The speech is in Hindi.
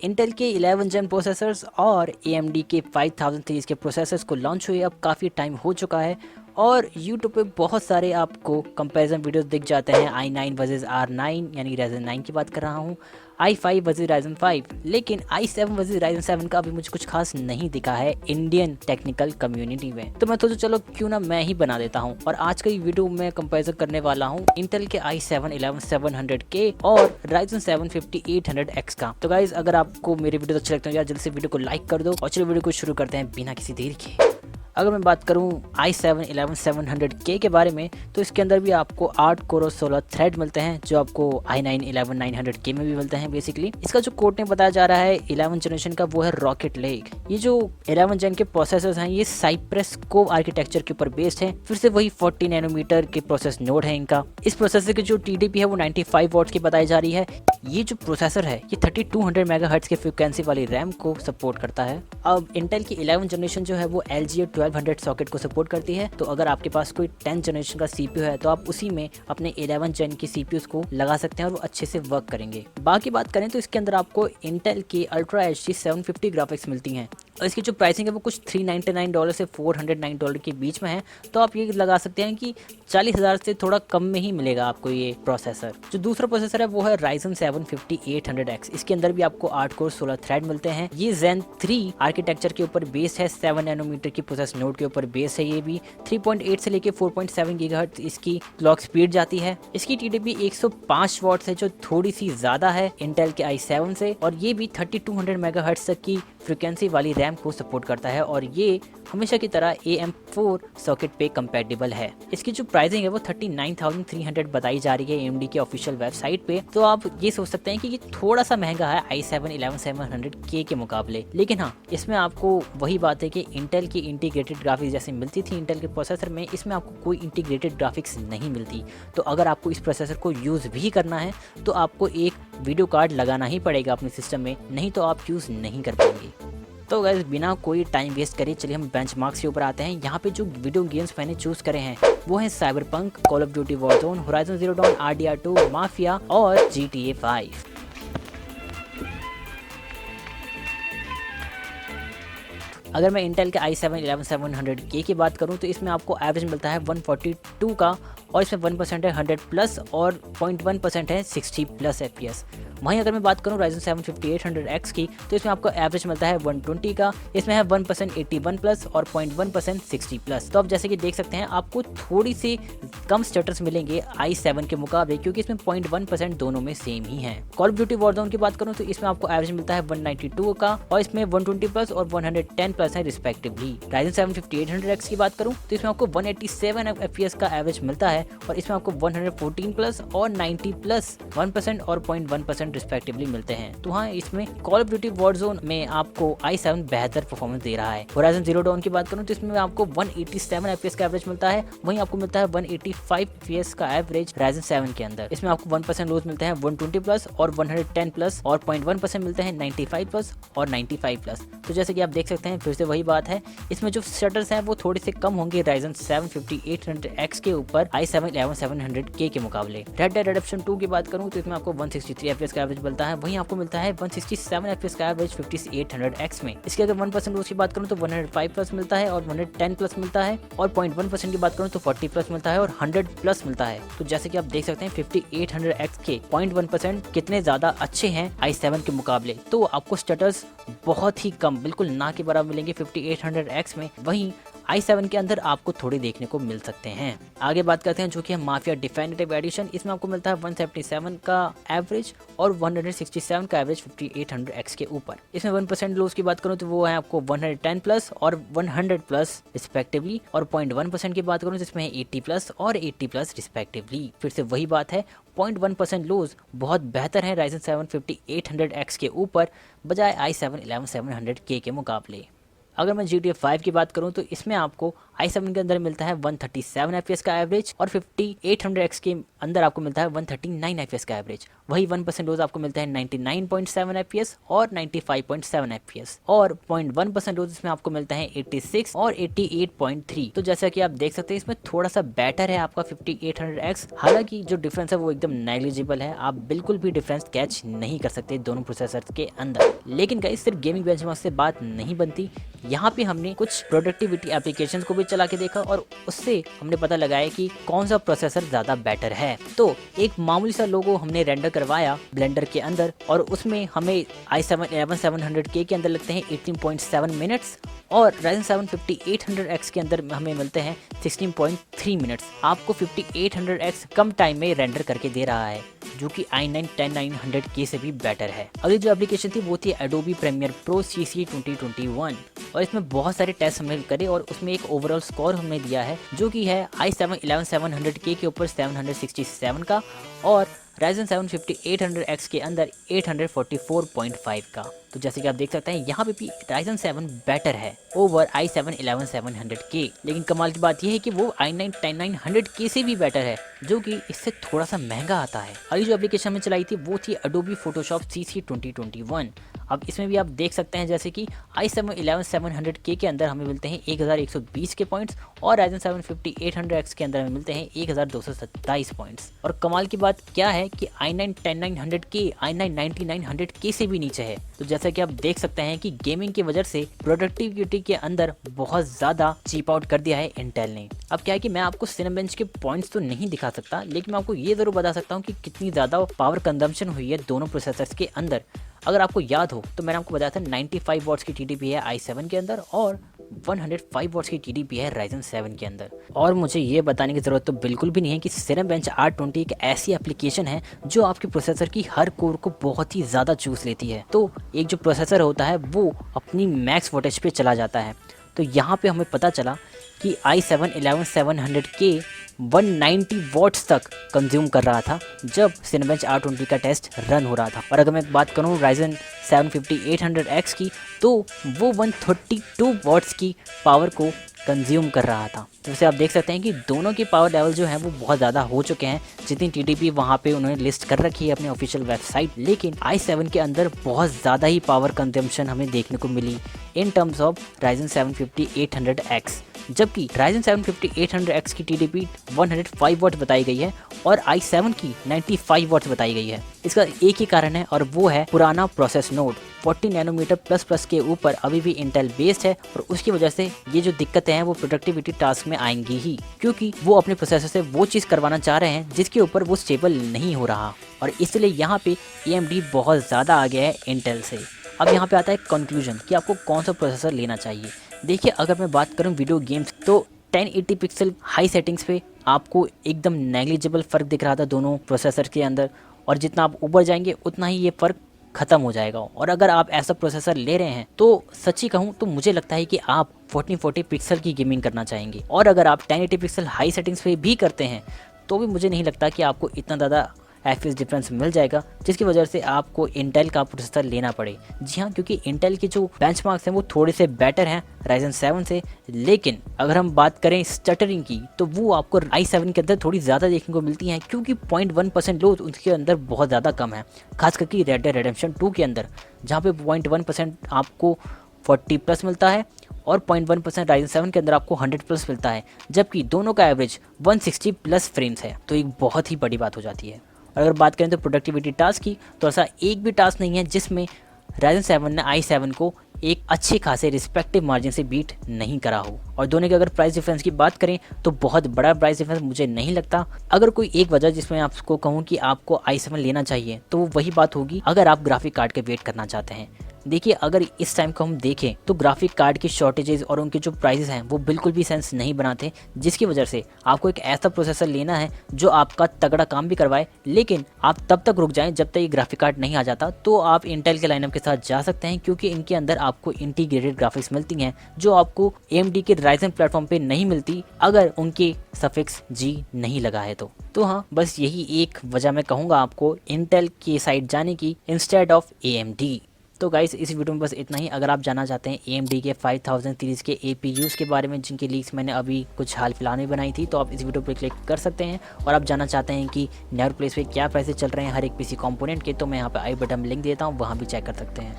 इंटेल के 11 जेन प्रोसेसर्स और AMD के 5000 सीरीज़ के प्रोसेसर्स को लॉन्च हुए अब काफ़ी टाइम हो चुका है और यूट्यूब पे बहुत सारे आपको कंपैरिजन वीडियोस दिख जाते हैं i9 वर्सेस R9 यानी Ryzen 9 की बात कर रहा हूँ, i5 वर्सेस Ryzen 5, लेकिन i7 वर्सेस Ryzen 7 का अभी मुझे कुछ खास नहीं दिखा है इंडियन टेक्निकल कम्युनिटी में। तो मैं सोचा चलो क्यों ना मैं ही बना देता हूँ और आज का ये वीडियो मैं कंपैरिजन करने वाला हूँ इंटेल के i7 11700K और Ryzen 7 5800X का। तो गाइज अगर आपको मेरे वीडियो अच्छे लगते हैं यार जल्दी से वीडियो को लाइक कर दो और चलो वीडियो को शुरू करते हैं बिना किसी देरी के। अगर मैं बात करूं i7 11700K के बारे में तो इसके अंदर भी आपको 8 कोर और 16 थ्रेड मिलते हैं जो आपको i9 11900K में भी मिलते हैं। बेसिकली इसका जो कोड नेम बताया जा रहा है 11 जनरेशन का वो है रॉकेट लेक। ये जो 11 जेन के प्रोसेसर्स हैं ये साइप्रस कोव आर्किटेक्चर के ऊपर बेस्ड है, फिर से वही 40 नैनोमीटर के प्रोसेस नोड है इनका। इस प्रोसेसर की जो TDP है वो 95 वॉट्स की बताई जा रही है। ये जो प्रोसेसर है ये 3200 मेगाहर्ट्ज के फ्रीक्वेंसी वाली रैम को सपोर्ट करता है। अब इंटेल की 11 जनरेशन जो है वो LGA 1200 सॉकेट को सपोर्ट करती है, तो अगर आपके पास कोई 10 जनरेशन का CPU है तो आप उसी में अपने 11 जेन की CPUs को लगा सकते हैं और वो अच्छे से वर्क करेंगे। बाकी बात करें तो इसके अंदर आपको इंटेल की अल्ट्रा HD 750 ग्राफिक्स मिलती हैं और इसकी जो प्राइसिंग है वो कुछ $399 से $409 के बीच में है। तो आप ये लगा सकते हैं कि 40,000 से थोड़ा कम में ही मिलेगा आपको ये प्रोसेसर। जो दूसरा प्रोसेसर है वो है Ryzen 7 5800X। इसके अंदर भी आपको 8 कोर 16 थ्रेड मिलते हैं। ये Zen 3 आर्किटेक्चर के ऊपर बेस है, 7 नैनोमीटर की प्रोसेस नोड के ऊपर बेस है। ये भी 3.8 से लेके 4.7 गीगाहर्ट्ज इसकी क्लॉक स्पीड जाती है। इसकी TDP 105 वॉट्स है जो थोड़ी सी ज्यादा है इंटेल के i7 से, और ये भी 3200 मेगाहर्ट्ज तक की फ्रीक्वेंसी वाली रैम को सपोर्ट करता है और ये हमेशा की तरह AM4 सॉकेट पे कंपैटिबल है। इसकी जो प्राइसिंग है वो 39,300 बताई जा रही है AMD के ऑफिशियल वेबसाइट पे। तो आप ये सोच सकते हैं कि ये थोड़ा सा महंगा है i7 11700K के मुकाबले, लेकिन हाँ इसमें आपको वही बात है कि इंटेल की इंटीग्रेटेड ग्राफिक्स जैसे मिलती थी इंटेल के प्रोसेसर में, इसमें आपको कोई इंटीग्रेटेड ग्राफिक्स नहीं मिलती। तो अगर आपको इस प्रोसेसर को यूज़ भी करना है तो आपको एक वीडियो कार्ड लगाना ही पड़ेगा अपने सिस्टम में, नहीं तो आप यूज़ नहीं कर पाएंगे। तो गाइस बिना कोई टाइम वेस्ट करे चलिए हम बेंचमार्क्स के ऊपर आते हैं। यहाँ पे जो वीडियो गेम्स मैंने चूज करे हैं वो हैं Cyberpunk, Call of Duty Warzone, Horizon Zero Dawn, RDR2, Mafia और GTA 5। अगर मैं इंटेल के i7 11700K की बात करूं तो इसमें आपको एवरेज मिलता है 142 का और इसमें 1% है 100 प्लस और 0.1% है 60 प्लस FPS। वहीं अगर मैं बात करूं Ryzen 7 5800X की तो इसमें आपको एवरेज मिलता है 120 का, इसमें है 1% 81 प्लस और 0.1% 60 प्लस। तो आप जैसे कि देख सकते हैं आपको थोड़ी सी कम स्टेटस मिलेंगे i7 के मुकाबले, क्योंकि इसमें 0.1% दोनों में सेम ही है। कॉल ऑफ ड्यूटी वॉरज़ोन की बात करूं तो इसमें आपको एवरेज मिलता है 192 का और इसमें 120 प्लस और 110 प्लस है रिस्पेक्टिवली। Ryzen 7 5800X की बात करूं तो इसमें आपको 187 FPS का एवरेज मिलता है और इसमें आपको 114 प्लस और 90 प्लस 1% और 0.1% रिस्पेक्टिवली मिलते हैं। तो हाँ इसमें कॉल ऑफ ड्यूटी वॉरज़ोन में आपको i7 बेहतर परफॉर्मेंस दे रहा है। होराइजन ज़ीरो डॉन की बात करूं तो इसमें आपको 187 FPS का एवरेज मिलता है, वहीं आपको मिलता है 185 FPS का एवरेज Ryzen 7 के अंदर। इसमें आपको 1% लूज मिलते हैं 120 प्लस और 110 प्लस और 0.1% मिलते हैं 95 प्लस और 95 प्लस। तो जैसे कि आप देख सकते हैं फिर से वही बात है, इसमें जो शटर्स हैं वो थोड़े से कम होंगे Ryzen 7 5800X के ऊपर i7 11700K के मुकाबले। रेड डेड रिडेम्पशन 2 की बात करूं तो इसमें आपको 163 FPS का एवरेज मिलता है, वहीं आपको मिलता है 167 FPS का एवरेज 5800X में। इसके अगर 1% लूज की बात करूं तो 105 प्लस मिलता है और 110 प्लस मिलता है, और 0.1% की बात करूं तो 40 प्लस मिलता है और 100 प्लस मिलता है। तो जैसे कि आप देख सकते हैं 5800X के 0.1% कितने ज्यादा अच्छे हैं i7 के मुकाबले। तो आपको स्टेटस बहुत ही कम बिल्कुल ना के बराबर मिलेंगे 5800X में, वहीं i7 के अंदर आपको थोड़े देखने को मिल सकते हैं। आगे बात करते हैं जो कि है माफिया डिफिनिटिव एडिशन। इसमें आपको मिलता है 177 का एवरेज और 167 का एवरेज 5800X के ऊपर। इसमें 1% लॉस की बात करूं तो वो है आपको 110 प्लस और 100 प्लस रिस्पेक्टिवली, और 0.1% की बात करूं तो इसमें है 80 प्लस और 80 प्लस रिस्पेक्टिवली। फिर से वही बात है 0.1% लॉस बहुत बेहतर है Ryzen 7 5800X के ऊपर बजाय i7 11700K के मुकाबले। अगर मैं GTA 5 की बात करूं तो इसमें आपको i7 के अंदर मिलता है 137 FPS का एवरेज और 5800X के अंदर आपको मिलता है 139 FPS का एवरेज। वही 1% रोज आपको मिलता है 99.7 FPS और 95.7 FPS और 0.1% रोज इसमें आपको मिलता है 86 और 88.3। तो जैसा कि आप देख सकते हैं इसमें थोड़ा सा बेटर है आपका 5800X। हालांकि जो डिफरेंस है वो एकदम नेग्लिजिबल है, आप बिल्कुल भी डिफरेंस कैच नहीं कर सकते दोनों प्रोसेसर के अंदर। लेकिन गाइस सिर्फ गेमिंग बेंचमार्क से बात नहीं बनती, यहाँ पे हमने कुछ प्रोडक्टिविटी एप्लीकेशंस को भी चला के देखा और उससे हमने पता लगाया कि कौन सा प्रोसेसर ज्यादा बेटर है। तो एक मामूली सा लोगो हमने रेंडर करवाया ब्लेंडर के अंदर और उसमें हमें i7 11700K के अंदर लगते हैं 18.7 मिनट्स और Ryzen 7 5800X के अंदर हमें मिलते हैं 16.3 मिनट्स। आपको 5800X कम टाइम में रेंडर करके दे रहा है, जो कि i9 10900K से भी बेटर है। अगली जो एप्लीकेशन थी वो थी Adobe Premiere Pro CC 2021 और इसमें बहुत सारे टेस्ट हमने करे और उसमें एक ओवरऑल स्कोर हमने दिया है जो कि है i7 11700K के ऊपर 767 का और Ryzen 7 5800X के अंदर 844.5 का। तो जैसे कि आप देख सकते हैं यहाँ पे भी Ryzen 7 बेटर है ओवर i7 11700K। लेकिन कमाल की बात यह है कि वो i9 10900K से भी बेटर है, जो कि इससे थोड़ा सा महंगा आता है। अगली जो एप्लीकेशन में चलाई थी वो थी Adobe Photoshop CC 2021। अब इसमें भी आप देख सकते हैं जैसे कि i7 11700K के अंदर हमें मिलते हैं 1120 के पॉइंट्स और Ryzen 7 5800X के अंदर हमें मिलते हैं 1227 पॉइंट्स। और कमाल की बात क्या है कि i9 10900K i9 9900K से भी नीचे है। तो जैसा कि आप देख सकते हैं कि गेमिंग की वजह से प्रोडक्टिविटी के अंदर बहुत ज़्यादा चीप आउट कर दिया है इंटेल ने। अब क्या है कि मैं आपको सिनेबेंच के पॉइंट्स तो नहीं दिखा सकता, लेकिन मैं आपको ये ज़रूर बता सकता हूँ कि कितनी ज़्यादा पावर कंजम्पशन हुई है दोनों प्रोसेसर्स के अंदर। अगर आपको याद हो तो मैंने आपको बताया था 95 वॉट्स की TDP है i7 के अंदर और 105 वॉट्स की TDP है Ryzen 7 के अंदर। और मुझे ये बताने की ज़रूरत तो बिल्कुल भी नहीं है कि Cinebench R20 एक ऐसी एप्लीकेशन है जो आपके प्रोसेसर की हर कोर को बहुत ही ज़्यादा चूस लेती है। तो एक जो प्रोसेसर होता है वो अपनी मैक्स वोटेज पे चला जाता है। तो यहाँ पे हमें पता चला कि i7 11700K 190 वॉट्स तक कंज्यूम कर रहा था जब Cinebench R20 का टेस्ट रन हो रहा था। और अगर मैं बात करूँ Ryzen 7 5800X की तो वो 132 वॉट्स की पावर को कंज्यूम कर रहा था। तो वैसे आप देख सकते हैं कि दोनों की पावर लेवल जो है वो बहुत ज़्यादा हो चुके हैं, जितनी TDP वहाँ पे उन्होंने लिस्ट कर रखी है अपने ऑफिशियल वेबसाइट। लेकिन i7 के अंदर बहुत ज़्यादा ही पावर कंजम्पशन हमें देखने को मिली in terms of Ryzen 7 5800X, जबकि Ryzen 7 5800X की TDP 105 वॉट बताई गई है और i7 की 95 वॉट बताई गई है। इसका एक ही कारण है और वो है पुराना प्रोसेस नोड 40 नैनोमीटर प्लस के ऊपर अभी भी इंटेल बेस्ड है और उसकी वजह से ये जो दिक्कतें हैं वो प्रोडक्टिविटी टास्क में आएंगी ही, क्योंकि वो अपने प्रोसेसर से वो चीज़ करवाना चाह रहे हैं जिसके ऊपर वो स्टेबल नहीं हो रहा और इसलिए यहाँ पे AMD बहुत ज़्यादा आगे है इंटेल से। अब यहाँ पे आता है कंक्लूजन कि आपको कौन सा प्रोसेसर लेना चाहिए। देखिए अगर मैं बात करूँ वीडियो गेम्स तो 1080 पिक्सल हाई सेटिंग्स पे आपको एकदम नेग्लिजिबल फ़र्क दिख रहा था दोनों प्रोसेसर के अंदर, और जितना आप ऊपर जाएंगे उतना ही ये फ़र्क ख़त्म हो जाएगा। और अगर आप ऐसा प्रोसेसर ले रहे हैं तो सच्ची कहूँ तो मुझे लगता है कि आप 1440 पिक्सल की गेमिंग करना चाहेंगे, और अगर आप 1080 पिक्सल हाई सेटिंग्स पे भी करते हैं तो भी मुझे नहीं लगता कि आपको इतना ज़्यादा FPS डिफरेंस मिल जाएगा जिसकी वजह से आपको इंटेल का प्रोसेसर लेना पड़े। जी हाँ, क्योंकि इंटेल के जो बेंचमार्क्स हैं वो थोड़े से बेटर हैं Ryzen 7 से। लेकिन अगर हम बात करें स्टटरिंग की तो वो आपको i7 के अंदर थोड़ी ज़्यादा देखने को मिलती हैं, क्योंकि 0.1% लो उसके अंदर बहुत ज़्यादा कम है, खास करके Red Dead Redemption 2 के अंदर, जहाँ पे 0.1% आपको 40 प्लस मिलता है और 0.1% Ryzen 7 के अंदर आपको 100 प्लस मिलता है, जबकि दोनों का एवरेज 160 प्लस फ्रेम्स है। तो एक बहुत ही बड़ी बात हो जाती है। अगर बात करें तो प्रोडक्टिविटी टास्क की तो ऐसा एक भी टास्क नहीं है जिसमें Ryzen 7 ने i7 को एक अच्छे खासे रिस्पेक्टिव मार्जिन से बीट नहीं करा हो। और दोनों के अगर प्राइस डिफरेंस की बात करें तो बहुत बड़ा प्राइस डिफरेंस मुझे नहीं लगता। अगर कोई एक वजह जिसमें आपको कहूँ कि आपको i7 लेना चाहिए तो वो वही बात होगी अगर आप ग्राफिक कार्ड के वेट करना चाहते हैं। देखिए अगर इस टाइम को हम देखें तो ग्राफिक कार्ड की शॉर्टेजेस और उनके जो प्राइसेस हैं वो बिल्कुल भी सेंस नहीं बनाते, जिसकी वजह से आपको एक ऐसा प्रोसेसर लेना है जो आपका तगड़ा काम भी करवाए, लेकिन आप तब तक रुक जाएं जब तक ये ग्राफिक कार्ड नहीं आ जाता। तो आप इंटेल के लाइनअप के साथ जा सकते हैं, क्योंकि इनके अंदर आपको इंटीग्रेटेड ग्राफिक्स मिलती हैं जो आपको AMD के Ryzen प्लेटफॉर्म पे नहीं मिलती अगर उनके सफिक्स G नहीं लगा है तो हाँ, बस यही एक वजह मैं कहूँगा आपको इंटेल की साइड जाने की इंस्टेड ऑफ AMD। तो गाइस इस वीडियो में बस इतना ही। अगर आप जानना चाहते हैं AMD के 5000 सीरीज़ के APUs के बारे में जिनकी लीक्स मैंने अभी कुछ हाल फिलहाल में बनाई थी, तो आप इस वीडियो पर क्लिक कर सकते हैं। और आप जानना चाहते हैं कि नेवर प्लेस पे क्या प्राइसेस चल रहे हैं हर एक PC कंपोनेंट के, तो मैं यहाँ पे आई बटन लिंक देता हूँ, वहाँ भी चेक कर सकते हैं।